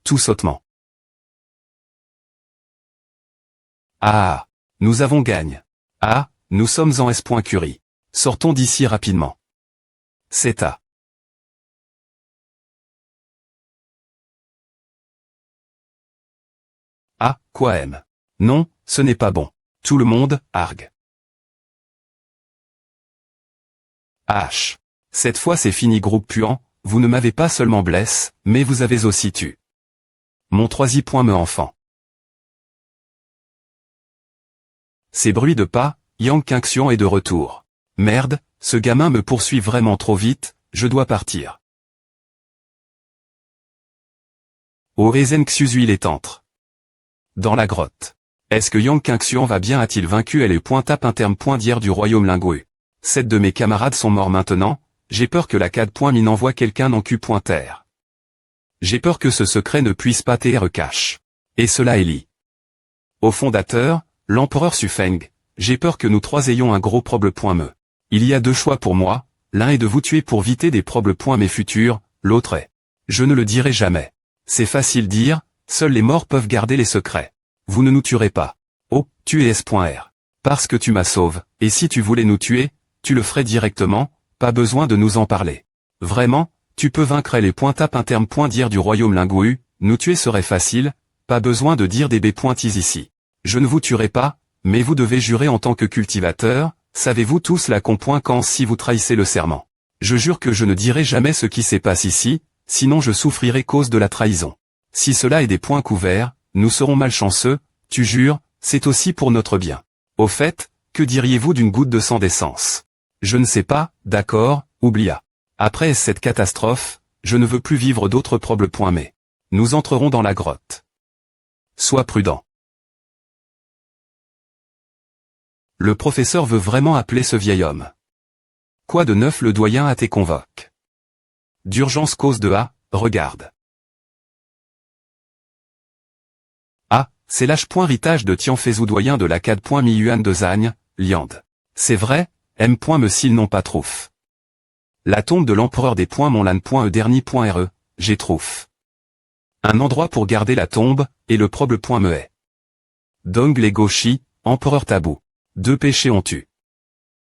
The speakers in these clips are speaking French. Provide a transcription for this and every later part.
tout sautement. Ah, nous avons gagne. Ah, nous sommes en S.Curie. Sortons d'ici rapidement. C'est à. Ah, quoi aime. Non, ce n'est pas bon. Tout le monde, argue. H. Cette fois c'est fini groupe puant, vous ne m'avez pas seulement blesse, mais vous avez aussi tué. Mon troisième point me enfant. Ces bruits de pas, Yang Qingxian est de retour. Merde, ce gamin me poursuit vraiment trop vite, je dois partir. Orezen Xuzu il est entre. Dans la grotte. Est-ce que Yang Qingxian va bien, a-t-il vaincu elle est pointap interme point d'hier du royaume Lingui. 7 de mes camarades sont morts maintenant, j'ai peur que la CAD.mi n'envoie quelqu'un en Q.terre. J'ai peur que ce secret ne puisse pas te cache. Et cela est lié. Au fondateur, l'empereur Sufeng, j'ai peur que nous trois ayons un gros problème. Il y a deux choix pour moi, l'un est de vous tuer pour éviter des problèmes futurs, l'autre est. Je ne le dirai jamais. C'est facile dire, seuls les morts peuvent garder les secrets. Vous ne nous tuerez pas. Oh, tu es S.R. Parce que tu m'as sauvé, et si tu voulais nous tuer, tu le ferais directement, pas besoin de nous en parler. Vraiment, tu peux vaincre les pointap interme point d'hier du royaume Lingui, nous tuer serait facile, pas besoin de dire des B.is ici. Je ne vous tuerai pas, mais vous devez jurer en tant que cultivateur, savez-vous tous la conséquence si vous trahissez le serment. Je jure que je ne dirai jamais ce qui se passe ici, sinon je souffrirai cause de la trahison. Si cela est des points couverts, nous serons malchanceux, tu jures, c'est aussi pour notre bien. Au fait, que diriez-vous d'une goutte de sang d'essence? Je ne sais pas, d'accord, oublia. Après cette catastrophe, je ne veux plus vivre d'autres problèmes mais. Nous entrerons dans la grotte. Sois prudent. Le professeur veut vraiment appeler ce vieil homme. Quoi de neuf le doyen a tes convoque. D'urgence cause de A, regarde. Ah, c'est l'H.ritage de Tianfezou doyen de la CAD.mi Yuan de Zagne, Liand. C'est vrai, M. me s'ils n'ont pas trouf. La tombe de l'empereur des points Monlan.e dernier.re, j'ai trouf. Un endroit pour garder la tombe, et le problème me est. Dong les Gauchi, empereur tabou. 2 péchés ont tu.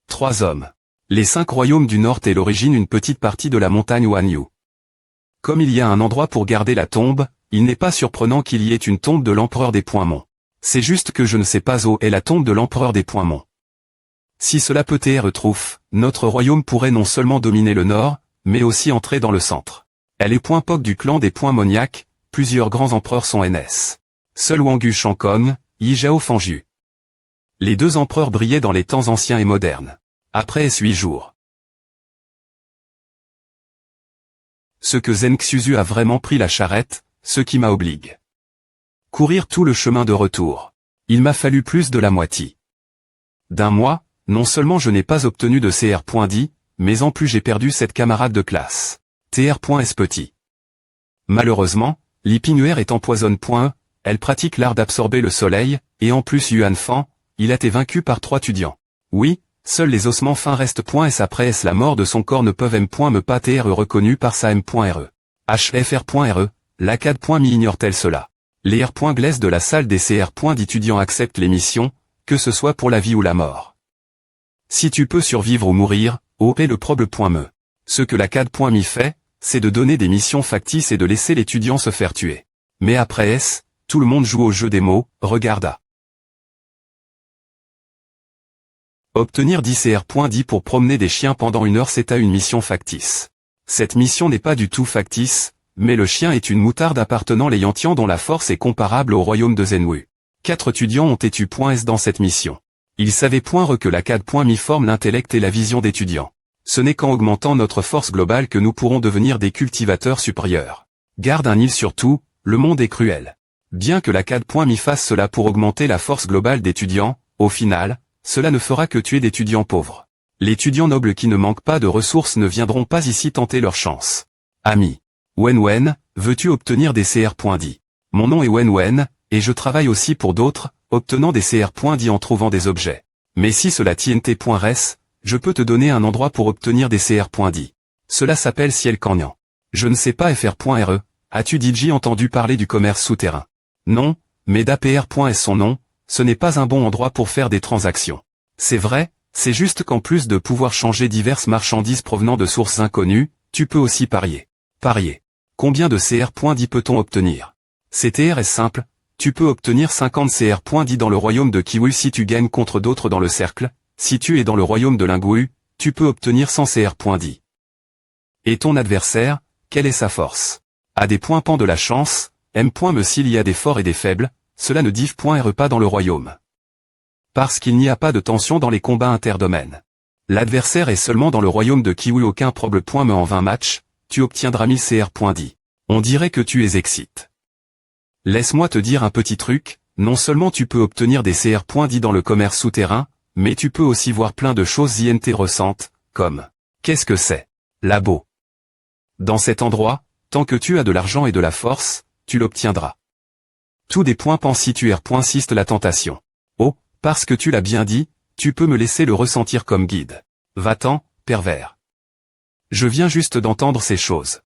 3 hommes. Les 5 royaumes du Nord et l'origine une petite partie de la montagne Wanyu. Comme il y a un endroit pour garder la tombe, il n'est pas surprenant qu'il y ait une tombe de l'empereur des points Mon. C'est juste que je ne sais pas où est la tombe de l'empereur des points Mon. Si cela peut te retrouve, notre royaume pourrait non seulement dominer le Nord, mais aussi entrer dans le centre. Elle est point POC du clan des points Moniac, plusieurs grands empereurs sont NS. Seul Wangu Shankong, Yi Zhao Fangju. Les 2 empereurs brillaient dans les temps anciens et modernes. Après 8 jours. Ce que Zen Xuzu a vraiment pris la charrette, ce qui m'a obligé. Courir tout le chemin de retour. Il m'a fallu plus de la moitié. D'un mois, non seulement je n'ai pas obtenu de CR.10, mais en plus j'ai perdu cette camarade de classe. TR.S petit. Malheureusement, Lipinuer est empoisonne.e, elle pratique l'art d'absorber le soleil, et en plus Yuan Fan, il a été vaincu par 3 étudiants. Oui, seuls les ossements fins restent .s après s la mort de son corps ne peuvent M.me pas TR reconnu par sa M.re. HFR.re, la CAD.mi ignore-t-elle cela? Les R.gless de la salle des CR. d'étudiants acceptent les missions, que ce soit pour la vie ou la mort. Si tu peux survivre ou mourir, est le problème. Ce que la CAD.mi fait, c'est de donner des missions factices et de laisser l'étudiant se faire tuer. Mais après S, tout le monde joue au jeu des mots, regarda. Obtenir 10 CR.10 pour promener des chiens pendant 1 heure c'est à une mission factice. Cette mission n'est pas du tout factice, mais le chien est une moutarde appartenant les Yantians dont la force est comparable au royaume de Zenwu. 4 étudiants ont été .s dans cette mission. Ils savaient que la CAD.mi forme l'intellect et la vision d'étudiants. Ce n'est qu'en augmentant notre force globale que nous pourrons devenir des cultivateurs supérieurs. Garde un île surtout, le monde est cruel. Bien que la CAD.mi fasse cela pour augmenter la force globale d'étudiants, au final, cela ne fera que tuer d'étudiants pauvres. Les étudiants nobles qui ne manquent pas de ressources ne viendront pas ici tenter leur chance. Ami. Wen, veux-tu obtenir des CR.10? Mon nom est Wen, et je travaille aussi pour d'autres, obtenant des CR.10 en trouvant des objets. Mais si cela TNT.res, je peux te donner un endroit pour obtenir des CR.10. Cela s'appelle Ciel Canyan. Je ne sais pas FR.re, as-tu DJ entendu parler du commerce souterrain? Non, mais d'APR. Est son nom, ce n'est pas un bon endroit pour faire des transactions. C'est vrai, c'est juste qu'en plus de pouvoir changer diverses marchandises provenant de sources inconnues, tu peux aussi parier. Parier. Combien de CR.10 peut-on obtenir? CTR est simple, tu peux obtenir 50 CR.10 dans le royaume de Kiwu si tu gagnes contre d'autres dans le cercle, si tu es dans le royaume de Lingwu, tu peux obtenir 100 CR.10. Et ton adversaire, quelle est sa force? A des points pan de la chance, M. Me s'il y a des forts et des faibles, cela ne div.re pas dans le royaume. Parce qu'il n'y a pas de tension dans les combats interdomaines. L'adversaire est seulement dans le royaume de Kiwu, aucun problème. Me en 20 matchs, tu obtiendras 1000 CR.10. On dirait que tu es excite. Laisse-moi te dire un petit truc, non seulement tu peux obtenir des CR.10 dans le commerce souterrain, mais tu peux aussi voir plein de choses intéressantes, comme, qu'est-ce que c'est? Labo. Dans cet endroit, tant que tu as de l'argent et de la force, tu l'obtiendras. Tout des points pan si tu R.6 la tentation. Oh, parce que tu l'as bien dit, tu peux me laisser le ressentir comme guide. Va-t'en, pervers. Je viens juste d'entendre ces choses.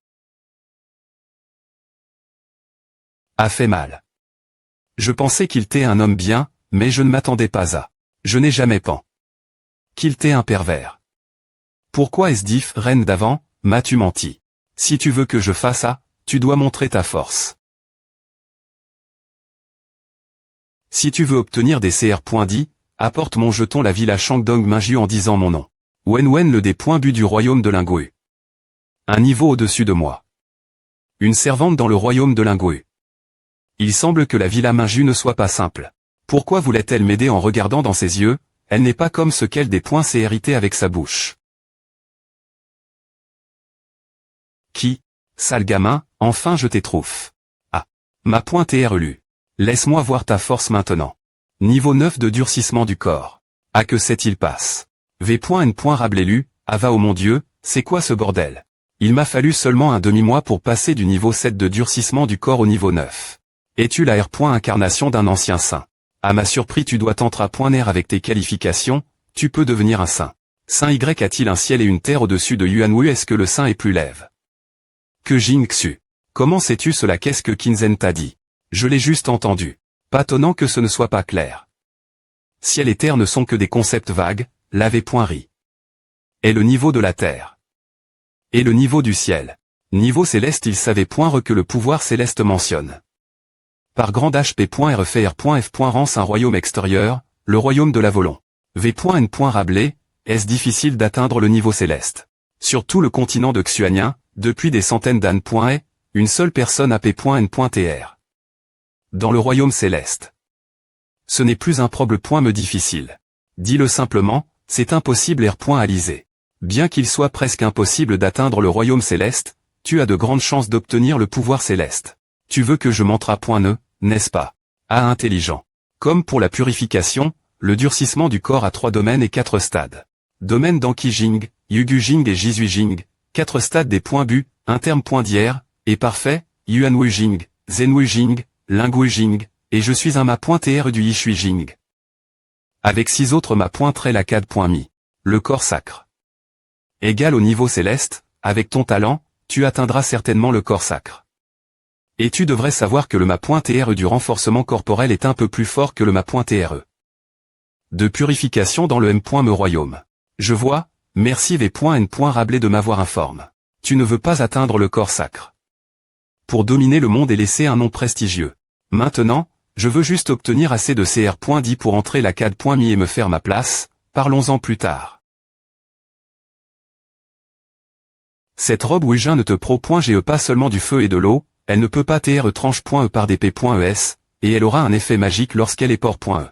A fait mal. Je pensais qu'il t'est un homme bien, mais je ne m'attendais pas à. Je n'ai jamais pan. Qu'il t'est un pervers. Pourquoi est-ce diff, reine d'avant, m'as-tu menti? Si tu veux que je fasse ça, tu dois montrer ta force. Si tu veux obtenir des CR.10, apporte mon jeton la villa Shangdong Minju en disant mon nom. Wen le des points but du royaume de Lingwu. Un niveau au-dessus de moi. Une servante dans le royaume de Lingwu. Il semble que la villa Minju ne soit pas simple. Pourquoi voulait-elle m'aider en regardant dans ses yeux? Elle n'est pas comme ce qu'elle des points s'est hérité avec sa bouche. Qui? Sale gamin, enfin je t'étrouffe. Ah. Ma pointe est relue. Laisse-moi voir ta force maintenant. Niveau 9 de durcissement du corps. Ah que c'est-il passe. V.N. Rablélu, ah va oh mon Dieu, c'est quoi ce bordel? Il m'a fallu seulement un demi-mois pour passer du niveau 7 de durcissement du corps au niveau 9. Es-tu la R. Incarnation d'un ancien saint? À ma surprise tu dois t'entra.ner avec tes qualifications, tu peux devenir un saint. Saint Y a-t-il un ciel et une terre au-dessus de Yuanwu? Est-ce que le saint est plus lève que Jing Xu? Comment sais-tu cela? Qu'est-ce que Kinzen t'a dit? Je l'ai juste entendu. Pas étonnant que ce ne soit pas clair. Ciel et terre ne sont que des concepts vagues, l'ave.ri. Et le niveau de la terre. Et le niveau du ciel. Niveau céleste il savait que le pouvoir céleste mentionne. Par grand HP.RFR.F. Rance un royaume extérieur, le royaume de l'Avolon. V.N. Rabelais, est-ce difficile d'atteindre le niveau céleste? Sur tout le continent de Xuanien, depuis des centaines d'années, une seule personne AP.N.TR. Dans le royaume céleste. Ce n'est plus un problème difficile. Dis-le simplement, c'est impossible R.Alizé. Bien qu'il soit presque impossible d'atteindre le royaume céleste, tu as de grandes chances d'obtenir le pouvoir céleste. Tu veux que je montre.ne, n'est-ce pas? Ah intelligent. Comme pour la purification, le durcissement du corps a 3 domaines et 4 stades. Domaine d'Anqi-Jing, Yugu-Jing et Jisui-Jing, 4 stades des points bu, un terme point d'hier, et parfait, Yuanwu-Jing, Zenwu-Jing, Lingwu-Jing, et je suis un ma.tr du Yishui-Jing. Avec 6 autres ma.très la CAD.mi. Le corps sacre. Égal au niveau céleste, avec ton talent, tu atteindras certainement le corps sacre. Et tu devrais savoir que le ma.tr du renforcement corporel est un peu plus fort que le ma.tr. De purification dans le M.me royaume. Je vois, merci V.N. Rabelais de m'avoir informé. Tu ne veux pas atteindre le corps sacre. Pour dominer le monde et laisser un nom prestigieux. Maintenant, je veux juste obtenir assez de CR.10 pour entrer la CAD.mi et me faire ma place, parlons-en plus tard. Cette robe Ouijin ne te pro.ge pas seulement du feu et de l'eau, elle ne peut pas tr tranche.e par des p.es, et elle aura un effet magique lorsqu'elle est port.e.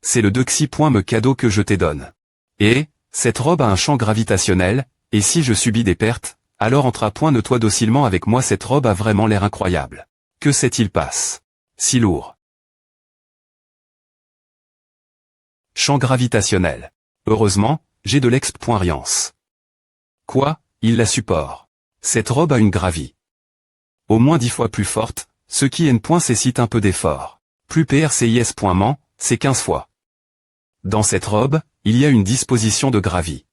C'est le dexi.me cadeau que je te donne. Et, cette robe a un champ gravitationnel, et si je subis des pertes, alors entra.ne-toi docilement avec moi, cette robe a vraiment l'air incroyable. Que s'est-il passe? Si lourd. Champ gravitationnel. Heureusement, j'ai de l'exp.riance. Quoi, il la supporte. Cette robe a une gravie. Au moins 10 fois plus forte, ce qui n.cécite un peu d'effort. Plus prcis.ment, c'est 15 fois. Dans cette robe, il y a une disposition de gravie.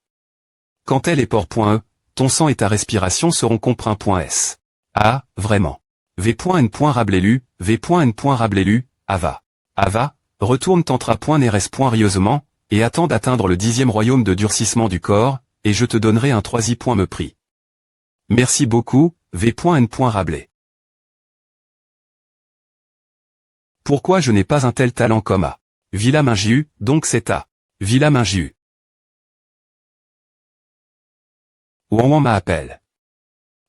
Quand elle est port.e, ton sang et ta respiration seront compris.s. Ah, vraiment. V.N. Rablélu, V.N. Rablélu, Ava. Ava, retourne Tantra.Neres. Rieusement, et attends d'atteindre le 10e royaume de durcissement du corps, et je te donnerai un 3i. Me prie. Merci beaucoup, V.N. Rabelais. Pourquoi je n'ai pas un tel talent comme A. Villa Mingiu, donc c'est A. Villa Mingiu. Ouan m'appelle.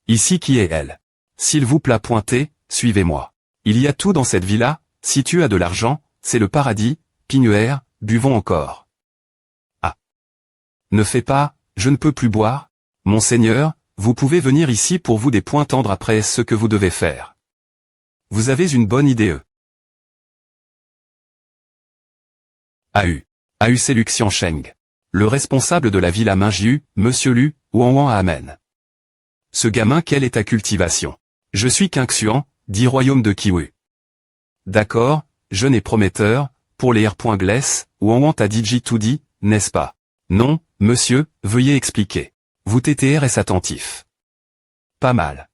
Ici qui est elle? S'il vous plaît pointez, suivez-moi. Il y a tout dans cette villa, si tu as de l'argent, c'est le paradis, Pignuaire, buvons encore. Ah. Ne fais pas, je ne peux plus boire. Monseigneur, vous pouvez venir ici pour vous des points tendres après ce que vous devez faire. Vous avez une bonne idée. A.U. c'est Luxian Sheng. Le responsable de la villa Mingiu, Monsieur Lu, Ouan Amen. Ce gamin, quelle est ta cultivation? Je suis Qingxuan, dit royaume de Kiwu. D'accord, jeune et prometteur, pour les R.Gless, Ouan t'a dit tout dit, n'est-ce pas? Non, monsieur, veuillez expliquer. Vous TTRS attentif. Pas mal.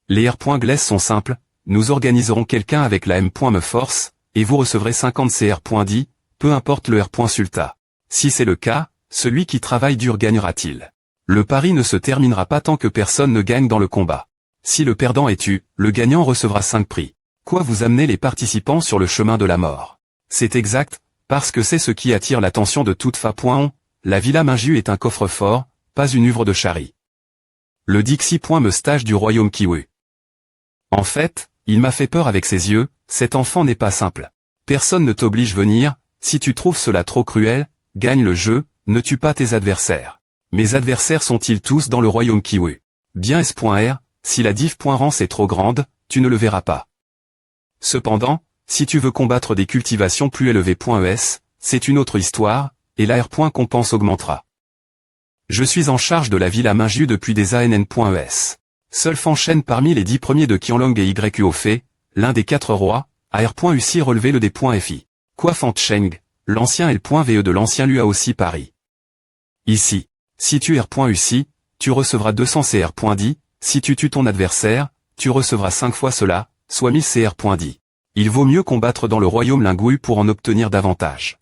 Les R.Gless sont simples, nous organiserons quelqu'un avec la M.Me force, et vous recevrez 50 CR.10, peu importe le R.Sulta. Si c'est le cas, celui qui travaille dur gagnera-t-il? Le pari ne se terminera pas tant que personne ne gagne dans le combat. Si le perdant est tu, le gagnant recevra 5 prix. Quoi vous amenez les participants sur le chemin de la mort? C'est exact, parce que c'est ce qui attire l'attention de toute fa. La villa Mingiu est un coffre-fort, pas une œuvre de Chari. Le Dixie.Me stage du royaume Kiwu. En fait, il m'a fait peur avec ses yeux, cet enfant n'est pas simple. Personne ne t'oblige venir, si tu trouves cela trop cruel, gagne le jeu, ne tue pas tes adversaires. Mes adversaires sont-ils tous dans le royaume Kiwu? Bien S.R, si la diff.Rance est trop grande, tu ne le verras pas. Cependant, si tu veux combattre des cultivations plus élevées.Es, c'est une autre histoire, et la R.Compense augmentera. Je suis en charge de la villa Mingiu depuis des ANN.Es. Seul Fanchen parmi les 10 premiers de Qianlong et YUOFE, l'un des 4 rois, a R.Uci relevé le D.Fi. Quoi Fancheng, l'ancien L.VE de l'ancien Lu a aussi Paris. Ici, si tu R.Uci, tu recevras 200 CR.10, si tu tues ton adversaire, tu recevras 5 fois cela, soit 1000 CR.10. Il vaut mieux combattre dans le royaume Lingui pour en obtenir davantage.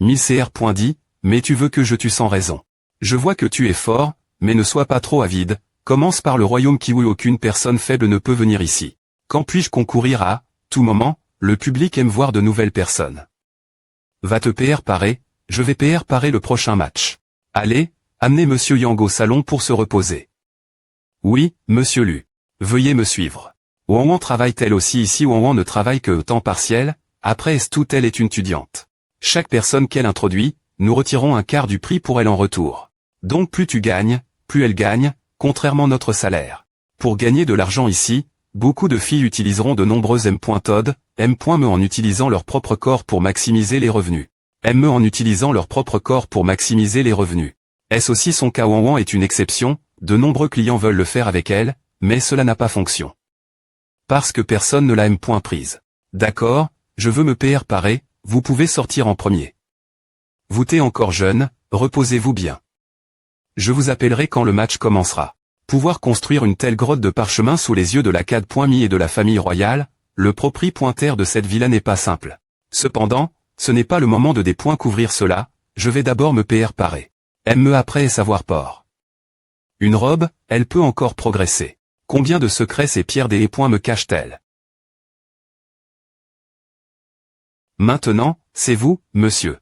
1000 CR.10, mais tu veux que je tue sans raison. Je vois que tu es fort, mais ne sois pas trop avide, commence par le royaume Kiwu. Aucune personne faible ne peut venir ici. Quand puis-je concourir à tout moment? Le public aime voir de nouvelles personnes. Va te PR parer, je vais PR parer le prochain match. Allez, amenez Monsieur Yang au salon pour se reposer. Oui, Monsieur Lu. Veuillez me suivre. Ouan travaille-t-elle aussi ici? Ouan ne travaille que temps partiel, après est tout elle est une étudiante. Chaque personne qu'elle introduit, nous retirons un quart du prix pour elle en retour. Donc plus tu gagnes, plus elle gagne, contrairement à notre salaire. Pour gagner de l'argent ici, beaucoup de filles utiliseront de nombreuses M.Todd, M.Me en utilisant leur propre corps pour maximiser les revenus. M.Me en utilisant leur propre corps pour maximiser les revenus. Est-ce aussi son cas? Ouan est une exception, de nombreux clients veulent le faire avec elle, mais cela n'a pas fonction. Parce que personne ne l'a M.Prise. D'accord, je veux me PR parer, vous pouvez sortir en premier. Vous t'es encore jeune, reposez-vous bien. Je vous appellerai quand le match commencera. Pouvoir construire une telle grotte de parchemin sous les yeux de la CAD.Mi et de la famille royale, le propriétaire de cette villa n'est pas simple. Cependant, ce n'est pas le moment de couvrir cela, je vais d'abord me PR parer. Me après et savoir port. Une robe, elle peut encore progresser. Combien de secrets ces pierres des me cachent-elles? Maintenant, c'est vous, monsieur.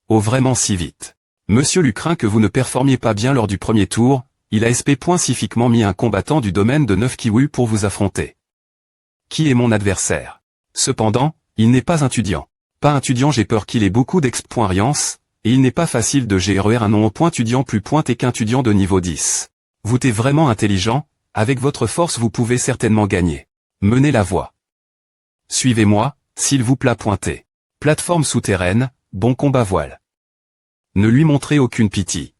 Oh vraiment si vite. Monsieur Lu craint que vous ne performiez pas bien lors du premier tour, il a spécifiquement mis un combattant du domaine de 9 Kiwu pour vous affronter. Qui est mon adversaire? Cependant, il n'est pas un étudiant. Pas un étudiant, j'ai peur qu'il ait beaucoup d'expérience, et il n'est pas facile de gérer un nom au point étudiant plus pointé qu'un étudiant de niveau 10. Vous êtes vraiment intelligent, avec votre force vous pouvez certainement gagner. Menez la voie. Suivez-moi, s'il vous plaît pointez. Plateforme souterraine, bon combat voile. Ne lui montrez aucune pitié.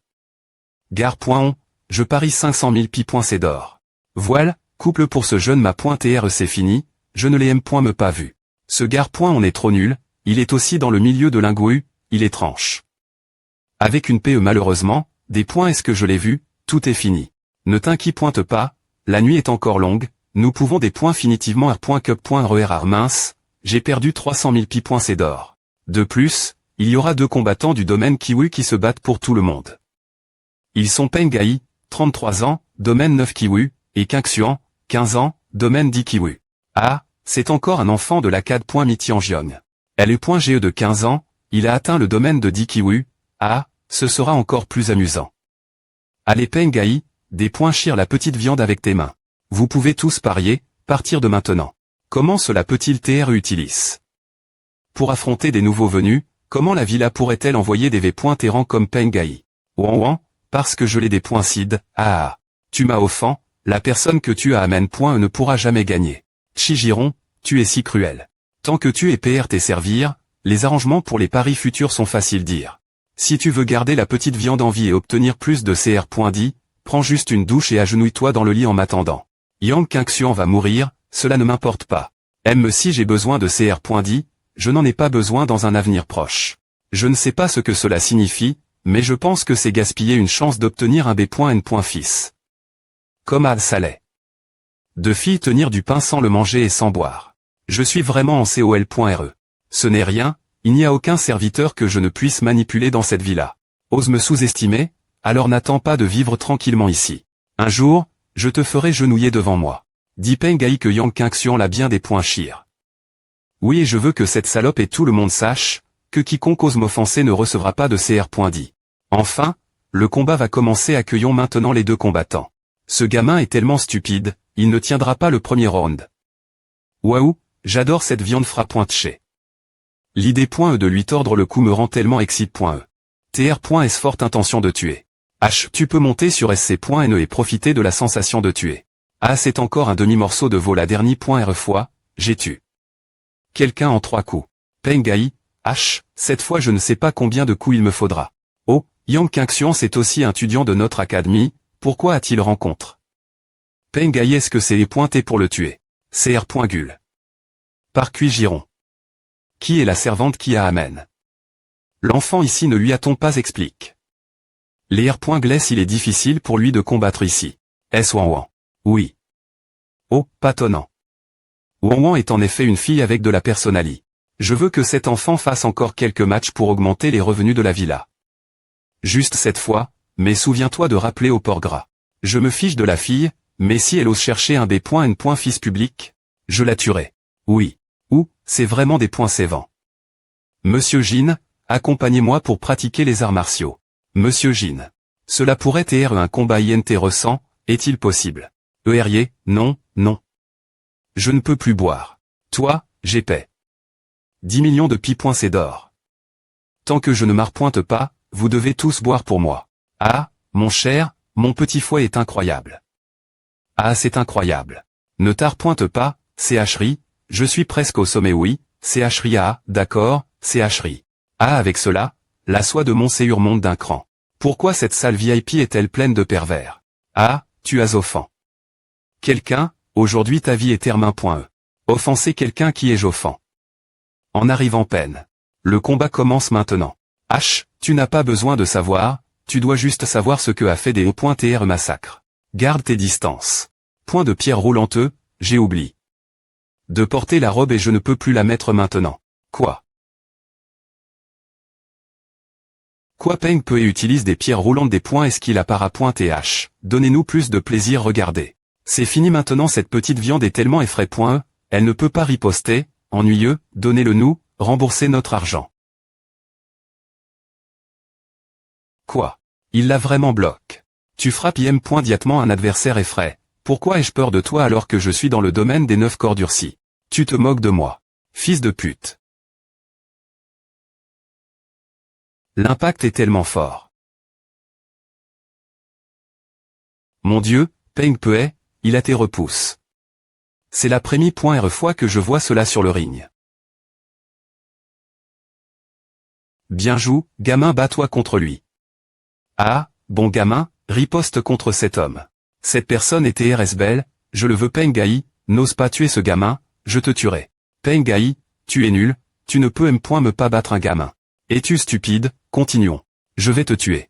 Gare.on, je parie 500 000 c'est d'or. Voile, couple pour ce jeune ma .R c'est fini, je ne l'ai me pas vu. Ce Gare.on est trop nul, il est aussi dans le milieu de Lingui, il est tranche. Avec une PE malheureusement, des points est-ce que je l'ai vu, tout est fini. Ne t'inquiète pas, la nuit est encore longue, nous pouvons des points finitivement r.cup.rerar mince, j'ai perdu 300 000 pi.c d'or. De plus, il y aura 2 combattants du domaine Kiwi qui se battent pour tout le monde. Ils sont Peng Gai, 33 ans, domaine 9 Kiwi, et Qing Xuan, 15 ans, domaine 10 Kiwi. Ah, c'est encore un enfant de l'Accad.Mi Tianjiong. Elle est .ge de 15 ans, il a atteint le domaine de 10 Kiwi. Ah, ce sera encore plus amusant. Allez Peng Gai, des points chire la petite viande avec tes mains. Vous pouvez tous parier, partir de maintenant. Comment cela peut-il TR utiliser? Pour affronter des nouveaux venus, comment la villa pourrait-elle envoyer des V.errants comme Peng Gai? Ouan, parce que je l'ai des points cid. Ah, tu m'as offensé, la personne que tu as amène ne pourra jamais gagner. Chigiron, tu es si cruel. Tant que tu es PR t'es servir, les arrangements pour les paris futurs sont faciles dire. Si tu veux garder la petite viande en vie et obtenir plus de CR.10, prends juste une douche et agenouille-toi dans le lit en m'attendant. Yang Qingxuan va mourir, cela ne m'importe pas. Même si j'ai besoin de CR.10, je n'en ai pas besoin dans un avenir proche. Je ne sais pas ce que cela signifie, mais je pense que c'est gaspiller une chance d'obtenir un B.N. fils. Comme Al Saleh. De filles tenir du pain sans le manger et sans boire. Je suis vraiment en COL.re. Ce n'est rien, il n'y a aucun serviteur que je ne puisse manipuler dans cette villa. Ose me sous-estimer? Alors n'attends pas de vivre tranquillement ici. Un jour, je te ferai genouiller devant moi. Dis Peng Gai que Yang Qingxuan l'a bien des points chire. Oui et je veux que cette salope et tout le monde sache, que quiconque ose m'offenser ne recevra pas de CR.10. Enfin, le combat va commencer, accueillons maintenant les 2 combattants. Ce gamin est tellement stupide, il ne tiendra pas le premier round. Waouh, j'adore cette viande frappante. L'idée de lui tordre le cou me rend tellement excite.e. TR.S forte intention de tuer. H, tu peux monter sur SC.NE et profiter de la sensation de tuer. Ah, c'est encore un demi-morceau de veau la dernière fois, j'ai tué quelqu'un en 3 coups. Peng Gai, H, cette fois je ne sais pas combien de coups il me faudra. Oh, Yang Qingxuan c'est aussi un étudiant de notre académie, pourquoi a-t-il rencontre? Peng Gai est-ce que c'est pointé pour le tuer? CR.Gul. Par Giron. Qui est la servante qui a amène? L'enfant ici ne lui a-t-on pas explique? Les R.Gless il est difficile pour lui de combattre ici. Est-ce Wan? Oui. Oh, pas tonnant. Wan est en effet une fille avec de la personnalité. Je veux que cet enfant fasse encore quelques matchs pour augmenter les revenus de la villa. Juste cette fois, mais souviens-toi de rappeler au port gras. Je me fiche de la fille, mais si elle ose chercher un B.N. fils public, je la tuerai. Oui. Ou, c'est vraiment des points sévants. Monsieur Jin, accompagnez-moi pour pratiquer les arts martiaux. Monsieur Jin. Cela pourrait être un combat intéressant, est-il possible? Herrier, non, non. Je ne peux plus boire. Toi, j'ai paie. 10 millions de pi.c d'or. Tant que je ne m'arpointe pas, vous devez tous boire pour moi. Ah, mon cher, mon petit foie est incroyable. Ah, c'est incroyable. Ne t'arpointe pas, CHRI, je suis presque au sommet oui, CHRI ah, d'accord, CHRI. Ah, avec cela, la soie de Montségur monte d'un cran. Pourquoi cette salle VIP est-elle pleine de pervers? Ah, tu as offensé. Quelqu'un, aujourd'hui ta vie est termin.e. Offenser quelqu'un qui est j'offend. En arrivant peine. Le combat commence maintenant. H, tu n'as pas besoin de savoir, tu dois juste savoir ce que a fait des O.TR massacre. Garde tes distances. Point de pierre roulanteux, j'ai oublié de porter la robe et je ne peux plus la mettre maintenant. Quoi? Quoi Peng peut et utilise des pierres roulantes des points est-ce qu'il a para.th. Donnez-nous plus de plaisir regardez. C'est fini maintenant cette petite viande est tellement effraie.e, elle ne peut pas riposter, ennuyeux, donnez-le nous, remboursez notre argent. Quoi? Il l'a vraiment bloqué. Tu frappes immédiatement un adversaire effraie. Pourquoi ai-je peur de toi alors que je suis dans le domaine des 9 corps durcis? Tu te moques de moi. Fils de pute. L'impact est tellement fort. Mon Dieu, Peng Pue, il a tes repousses. C'est la première fois que je vois cela sur le ring. Bien joue, gamin bats-toi contre lui. Ah, bon gamin, riposte contre cet homme. Cette personne était RS belle, je le veux Peng Gai, n'ose pas tuer ce gamin, je te tuerai. Peng Gai, tu es nul, tu ne peux me pas battre un gamin. Es-tu stupide? Continuons. Je vais te tuer.